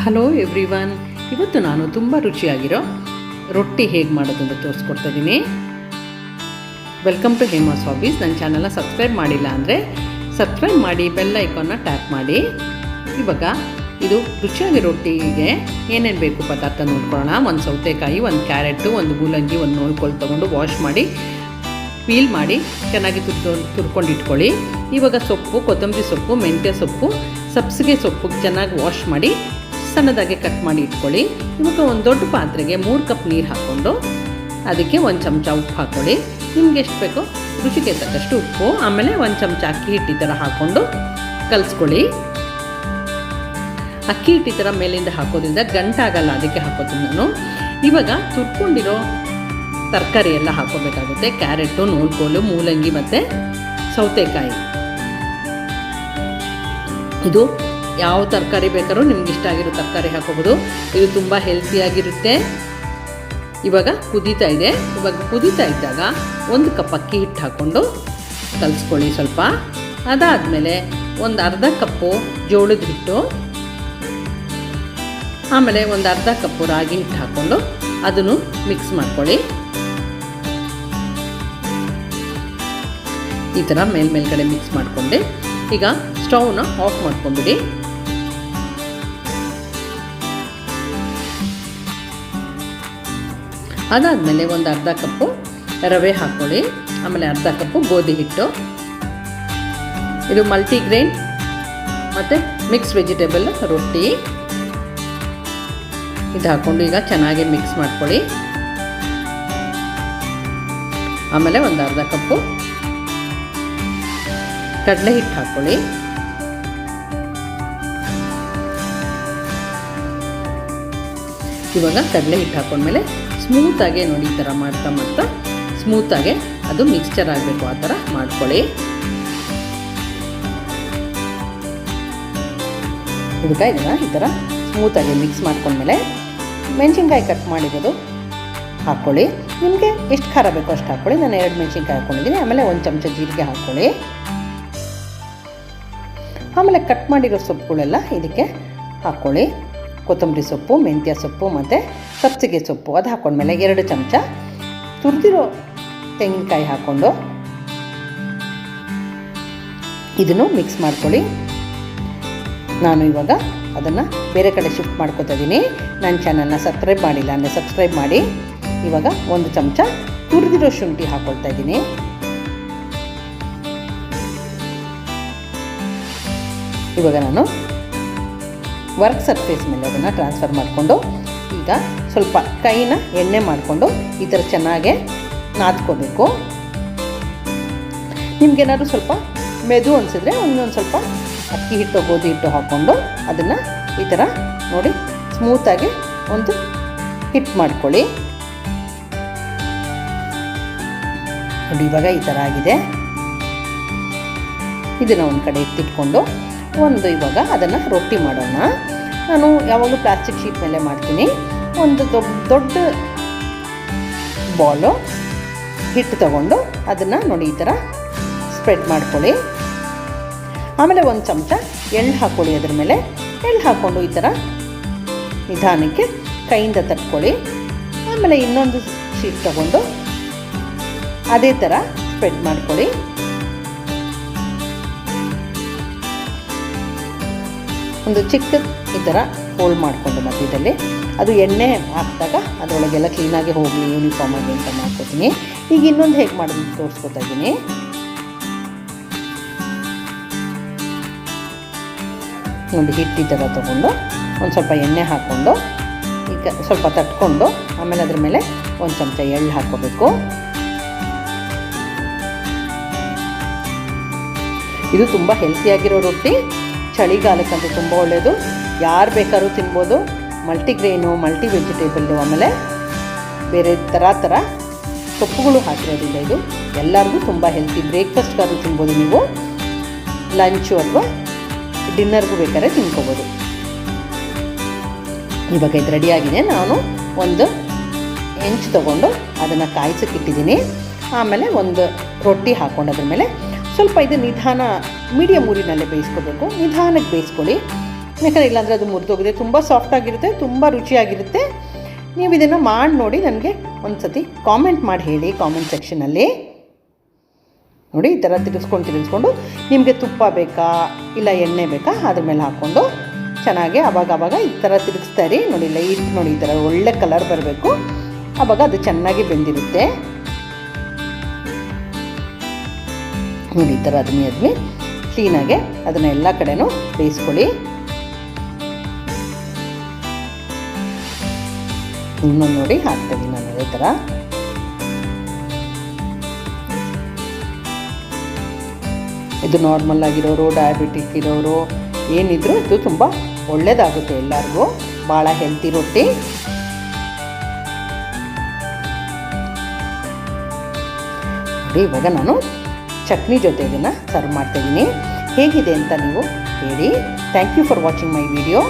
Hello everyone, ಇವತ್ತು ನಾನು ತುಂಬ ರುಚಿಯಾಗಿರೋ ರೊಟ್ಟಿ ಹೇಗೆ ಮಾಡೋದು ಅಂತ ತೋರಿಸ್ಕೊಡ್ತಾ ಇದ್ದೀನಿ. Welcome to Hema's hobbies. ನನ್ನ ಚಾನಲ್ನ ಸಬ್ಸ್ಕ್ರೈಬ್ ಮಾಡಿಲ್ಲ ಅಂದರೆ ಸಬ್ಸ್ಕ್ರೈಬ್ ಮಾಡಿ, ಬೆಲ್ ಐಕಾನ್ನ ಟ್ಯಾಪ್ ಮಾಡಿ. ಇವಾಗ ಇದು ರುಚಿಯಾಗಿ ರೊಟ್ಟಿಗೆ ಏನೇನು ಬೇಕು ಪದಾರ್ಥ ನೋಡ್ಕೊಳ್ಳೋಣ. ಒಂದು ಸೌತೆಕಾಯಿ, ಒಂದು ಕ್ಯಾರೆಟು, ಒಂದು ಮೂಲಂಗಿ, ಒಂದು ನೋಳ್ಕೊಲ್ ತೊಗೊಂಡು ವಾಶ್ ಮಾಡಿ ಪೀಲ್ ಮಾಡಿ ಚೆನ್ನಾಗಿ ತುರ್ಕೊಂಡು ಇಟ್ಕೊಳ್ಳಿ. ಇವಾಗ ಸೊಪ್ಪು, ಕೊತ್ತಂಬರಿ ಸೊಪ್ಪು, ಮೆಂತ್ಯ ಸೊಪ್ಪು, ಸಬ್ಸಿಗೆ ಸೊಪ್ಪು ಚೆನ್ನಾಗಿ ವಾಶ್ ಮಾಡಿ ಸಣ್ಣದಾಗಿ ಕಟ್ ಮಾಡಿ ಇಟ್ಕೊಳ್ಳಿ. ಇವಾಗ ಒಂದು ದೊಡ್ಡ ಪಾತ್ರೆಗೆ 3 ಕಪ್ ನೀರು ಹಾಕ್ಕೊಂಡು ಅದಕ್ಕೆ 1 ಚಮಚ ಉಪ್ಪು ಹಾಕ್ಕೊಳ್ಳಿ. ನಿಮ್ಗೆ ಎಷ್ಟು ಬೇಕೋ ರುಚಿಗೆ ತಕ್ಕಷ್ಟು ಉಪ್ಪು, ಆಮೇಲೆ 1 ಚಮಚ ಅಕ್ಕಿ ಹಿಟ್ಟು ಈ ಥರ ಹಾಕ್ಕೊಂಡು ಕಲಿಸ್ಕೊಳ್ಳಿ. ಅಕ್ಕಿ ಹಿಟ್ಟು ಈ ಥರ ಮೇಲಿಂದ ಹಾಕೋದ್ರಿಂದ ಗಂಟಾಗಲ್ಲ, ಅದಕ್ಕೆ ಹಾಕೋತೀನಿ ನಾನು. ಇವಾಗ ತುರ್ಕೊಂಡಿರೋ ತರಕಾರಿ ಎಲ್ಲ ಹಾಕೋಬೇಕಾಗುತ್ತೆ. ಕ್ಯಾರೆಟು, ನೋಳ್ಕೋಲು, ಮೂಲಂಗಿ ಮತ್ತು ಸೌತೆಕಾಯಿ. ಇದು ಯಾವ ತರಕಾರಿ ಬೇಕಾದ್ರೂ ನಿಮ್ಗೆ ಇಷ್ಟ ಆಗಿರೋ ತರಕಾರಿ ಹಾಕೋಬೋದು. ಇದು ತುಂಬ ಹೆಲ್ತಿಯಾಗಿರುತ್ತೆ. ಇವಾಗ ಕುದೀತಾ ಇದೆ. ಇವಾಗ ಕುದೀತಾ ಇದ್ದಾಗ 1 ಕಪ್ ಅಕ್ಕಿ ಹಿಟ್ಟು ಹಾಕ್ಕೊಂಡು ಕಲಿಸ್ಕೊಳ್ಳಿ ಸ್ವಲ್ಪ. ಅದಾದಮೇಲೆ ಒಂದು ಅರ್ಧ ಕಪ್ಪು ಜೋಳದ ಹಿಟ್ಟು, ಆಮೇಲೆ ಒಂದು ಅರ್ಧ ಕಪ್ಪು ರಾಗಿ ಹಿಟ್ಟು ಹಾಕ್ಕೊಂಡು ಅದನ್ನು ಮಿಕ್ಸ್ ಮಾಡ್ಕೊಳ್ಳಿ. ಈ ಥರ ಮೇಲ್ಗಡೆ ಮಿಕ್ಸ್ ಮಾಡಿಕೊಂಡೆ. ಈಗ ಸ್ಟವ್ನ ಆಫ್ ಮಾಡ್ಕೊಂಡ್ಬಿಡಿ. ಅದಾದಮೇಲೆ ಒಂದು ಅರ್ಧ ಕಪ್ಪು ರವೆ ಹಾಕ್ಕೊಳ್ಳಿ, ಆಮೇಲೆ ಅರ್ಧ ಕಪ್ಪು ಗೋಧಿ ಹಿಟ್ಟು. ಇದು ಮಲ್ಟಿಗ್ರೈನ್ ಮತ್ತು ಮಿಕ್ಸ್ ವೆಜಿಟೇಬಲ್ ರೊಟ್ಟಿ. ಇದು ಹಾಕ್ಕೊಂಡು ಈಗ ಚೆನ್ನಾಗಿ ಮಿಕ್ಸ್ ಮಾಡ್ಕೊಳ್ಳಿ. ಆಮೇಲೆ ಒಂದು ಅರ್ಧ ಕಪ್ಪು ಕಡಲೆ ಹಿಟ್ಟು ಹಾಕ್ಕೊಳ್ಳಿ. ಇವಾಗ ಕಡಲೆ ಹಿಟ್ಟು ಹಾಕೊಂಡ್ಮೇಲೆ ಸ್ಮೂತಾಗೆ ನೋಡಿ ಈ ಥರ ಮಾಡ್ತಾ ಸ್ಮೂತಾಗೆ ಅದು ಮಿಕ್ಸ್ಚರ್ ಆಗಬೇಕು, ಆ ಥರ ಮಾಡ್ಕೊಳ್ಳಿ. ಇದಕ್ಕೆ ಇದನ್ನು ಈ ಥರ ಸ್ಮೂತಾಗಿ ಮಿಕ್ಸ್ ಮಾಡ್ಕೊಂಡ್ಮೇಲೆ ಮೆಣಸಿನ್ಕಾಯಿ ಕಟ್ ಮಾಡಿರೋದು ಹಾಕ್ಕೊಳ್ಳಿ. ನಿಮಗೆ ಎಷ್ಟು ಖಾರ ಬೇಕೋ ಅಷ್ಟು ಹಾಕ್ಕೊಳ್ಳಿ. ನಾನು 2 ಮೆಣಸಿನ್ಕಾಯಿ ಹಾಕ್ಕೊಂಡಿದ್ದೀನಿ. ಆಮೇಲೆ 1 ಚಮಚ ಜೀರಿಗೆ ಹಾಕ್ಕೊಳ್ಳಿ. ಆಮೇಲೆ ಕಟ್ ಮಾಡಿರೋ ಸೊಪ್ಪುಗಳೆಲ್ಲ ಇದಕ್ಕೆ ಹಾಕ್ಕೊಳ್ಳಿ. ಕೊತ್ತಂಬರಿ ಸೊಪ್ಪು, ಮೆಂತ್ಯ ಸೊಪ್ಪು ಮತ್ತು ಸಬ್ಸಿಗೆ ಸೊಪ್ಪು ಅದು ಹಾಕ್ಕೊಂಡ್ಮೇಲೆ 2 ಚಮಚ ತುರಿದಿರೋ ತೆಂಗಿನಕಾಯಿ ಹಾಕ್ಕೊಂಡು ಇದನ್ನು ಮಿಕ್ಸ್ ಮಾಡ್ಕೊಳ್ಳಿ. ನಾನು ಇವಾಗ ಅದನ್ನು ಬೇರೆ ಕಡೆ ಶಿಫ್ಟ್ ಮಾಡ್ಕೊತಾ ಇದ್ದೀನಿ. ನನ್ನ ಚಾನಲ್ನ ಸಬ್ಸ್ಕ್ರೈಬ್ ಮಾಡಿಲ್ಲ ಅಂದರೆ ಸಬ್ಸ್ಕ್ರೈಬ್ ಮಾಡಿ. ಇವಾಗ 1 ಚಮಚ ತುರಿದಿರೋ ಶುಂಠಿ ಹಾಕ್ಕೊಳ್ತಾ ಇದ್ದೀನಿ. ಇವಾಗ ನಾನು ವರ್ಕ್ ಸರ್ಫೇಸ್ ಮೇಲೆ ಅದನ್ನು ಟ್ರಾನ್ಸ್ಫರ್ ಮಾಡಿಕೊಂಡು ಈಗ ಸ್ವಲ್ಪ ಕೈನ ಎಣ್ಣೆ ಮಾಡಿಕೊಂಡು ಈ ಥರ ಚೆನ್ನಾಗೆ ನಾದ್ಕೋಬೇಕು. ನಿಮಗೇನಾದ್ರು ಸ್ವಲ್ಪ ಮೆದು ಅನಿಸಿದ್ರೆ ಒಂದೊಂದು ಸ್ವಲ್ಪ ಅಕ್ಕಿ ಹಿಟ್ಟು, ಗೋಧಿ ಹಿಟ್ಟು ಹಾಕ್ಕೊಂಡು ಅದನ್ನು ಈ ಥರ ನೋಡಿ ಸ್ಮೂತಾಗಿ ಒಂದು ಹಿಟ್ ಮಾಡ್ಕೊಳ್ಳಿ. ನೋಡಿ ಇವಾಗ ಈ ಥರ ಆಗಿದೆ. ಇದನ್ನು ಒಂದು ಕಡೆ ಎತ್ತಿಟ್ಕೊಂಡು ಇವಾಗ ಅದನ್ನು ರೊಟ್ಟಿ ಮಾಡೋಣ. ನಾನು ಯಾವಾಗಲೂ ಪ್ಲಾಸ್ಟಿಕ್ ಶೀಟ್ ಮೇಲೆ ಮಾಡ್ತೀನಿ. ಒಂದು ದೊಡ್ಡ ಬಾಲು ಹಿಟ್ಟು ತಗೊಂಡು ಅದನ್ನು ನೋಡಿ ಈ ಥರ ಸ್ಪ್ರೆಡ್ ಮಾಡ್ಕೊಳ್ಳಿ. ಆಮೇಲೆ 1 ಚಮಚ ಎಳ್ಳು ಹಾಕ್ಕೊಳ್ಳಿ. ಅದ್ರ ಮೇಲೆ ಎಳ್ಳು ಹಾಕ್ಕೊಂಡು ಈ ಥರ ನಿಧಾನಕ್ಕೆ ಕೈಯಿಂದ ತಟ್ಕೊಳ್ಳಿ. ಆಮೇಲೆ ಇನ್ನೊಂದು ಶೀಟ್ ತಗೊಂಡು ಅದೇ ಥರ ಸ್ಪ್ರೆಡ್ ಮಾಡ್ಕೊಳ್ಳಿ. ಒಂದು ಚಿಕ್ಕ ಈ ಥರ ಫೋಲ್ಡ್ ಮಾಡಿಕೊಂಡು ಮಧ್ಯದಲ್ಲಿ ಅದು ಎಣ್ಣೆ ಹಾಕಿದಾಗ ಅದರೊಳಗೆಲ್ಲ ಕ್ಲೀನಾಗಿ ಹೋಗಲಿ ಯೂನಿಫಾರ್ಮಾಗಿ ಅಂತ ಮಾಡ್ಕೊತೀನಿ. ಈಗ ಇನ್ನೊಂದು ಹೇಗೆ ಮಾಡೋದು ತೋರಿಸ್ಕೊತಾ ಇದ್ದೀನಿ. ನೋಡಿ ಹಿಟ್ಟು ಈ ಥರ ತೊಗೊಂಡು ಒಂದು ಸ್ವಲ್ಪ ಎಣ್ಣೆ ಹಾಕ್ಕೊಂಡು ಈಗ ಸ್ವಲ್ಪ ತಟ್ಕೊಂಡು ಆಮೇಲೆ ಅದ್ರ ಮೇಲೆ 1 ಚಮಚ ಎಳ್ಳು ಹಾಕ್ಕೋಬೇಕು. ಇದು ತುಂಬ ಹೆಲ್ತಿಯಾಗಿರೋ ರೊಟ್ಟಿ. ಚಳಿಗಾಲಕ್ಕಂತೂ ತುಂಬ ಒಳ್ಳೆಯದು. ಯಾರು ಬೇಕಾದ್ರೂ ತಿನ್ಬೋದು. ಮಲ್ಟಿಗ್ರೇನು, ಮಲ್ಟಿ ವೆಜಿಟೇಬಲ್ಲು, ಆಮೇಲೆ ಬೇರೆ ಥರ ಸೊಪ್ಪುಗಳು ಹಾಕಿರೋದ್ರಿಂದ ಇದು ಎಲ್ಲರಿಗೂ ತುಂಬ ಹೆಲ್ತಿ. ಬ್ರೇಕ್ಫಾಸ್ಟ್ಗಾದ್ರೂ ತಿನ್ಬೋದು ನೀವು, ಲಂಚು ಅಥವಾ ಡಿನ್ನರ್ಗೂ ಬೇಕಾದ್ರೆ ತಿನ್ಕೋಬೋದು. ಇವಾಗ ಇದು ರೆಡಿಯಾಗಿದೆ. ನಾನು ಒಂದು ಹೆಂಚು ತೊಗೊಂಡು ಅದನ್ನು ಕಾಯಿಸೋಕ್ಕಿಟ್ಟಿದ್ದೀನಿ. ಆಮೇಲೆ ಒಂದು ರೊಟ್ಟಿ ಹಾಕ್ಕೊಂಡು ಅದ್ರ ಮೇಲೆ ಸ್ವಲ್ಪ ಇದು ನಿಧಾನ ಮೀಡಿಯಮ್ ಊರಿನಲ್ಲೇ ಬೇಯಿಸ್ಕೋಬೇಕು. ನಿಧಾನಕ್ಕೆ ಬೇಯಿಸ್ಕೊಳ್ಳಿ. ಯಾಕಂದರೆ ಇಲ್ಲಾಂದರೆ ಅದು ಮುರಿದೋಗಿದೆ. ತುಂಬ ಸಾಫ್ಟಾಗಿರುತ್ತೆ, ತುಂಬ ರುಚಿಯಾಗಿರುತ್ತೆ. ನೀವು ಇದನ್ನು ಮಾಡಿ ನೋಡಿ, ನನಗೆ ಒಂದು ಸತಿ ಕಾಮೆಂಟ್ ಮಾಡಿ ಹೇಳಿ ಕಾಮೆಂಟ್ ಸೆಕ್ಷನಲ್ಲಿ. ನೋಡಿ ಈ ಥರ ತಿರುಗಿಸ್ಕೊಂಡು ನಿಮಗೆ ತುಪ್ಪ ಬೇಕಾ ಇಲ್ಲ ಎಣ್ಣೆ ಬೇಕಾ ಅದ್ರ ಮೇಲೆ ಹಾಕ್ಕೊಂಡು ಚೆನ್ನಾಗಿ ಆವಾಗ ಈ ಥರ ತಿರುಗಿಸ್ತಾ ಇರಿ. ನೋಡಿ ಲೈಟ್ ನೋಡಿ ಈ ಥರ ಒಳ್ಳೆ ಕಲರ್ ಬರಬೇಕು, ಆವಾಗ ಅದು ಚೆನ್ನಾಗಿ ಬೆಂದಿರುತ್ತೆ. ನೋಡಿ ಈ ಥರ ಅದನ್ನೇ ಕ್ಲೀನಾಗೆ ಅದನ್ನು ಎಲ್ಲ ಕಡೆನೂ ಬೇಯಿಸ್ಕೊಳ್ಳಿ. ಇನ್ನೊಂದು ನೋಡಿ ಹಾಕ್ತೀನಿ ನಾನು ಅದೇ ಥರ. ಇದು ನಾರ್ಮಲ್ ಆಗಿರೋರು, ಡಯಾಬಿಟಿಕ್ ಇರೋರು ಏನಿದ್ರು ಇದು ತುಂಬ ಒಳ್ಳೆಯದಾಗುತ್ತೆ ಎಲ್ಲರಿಗೂ, ಭಾಳ ಹೆಲ್ತಿ ರೊಟ್ಟಿ. ನೋಡಿ ಇವಾಗ ನಾನು ಚಟ್ನಿ ಜೊತೆ ಇದನ್ನು ಸರ್ವ್ ಮಾಡ್ತಾಯಿದ್ದೀನಿ. ಹೇಗಿದೆ ಅಂತ ನೀವು ಹೇಳಿ. Thank you for watching my video.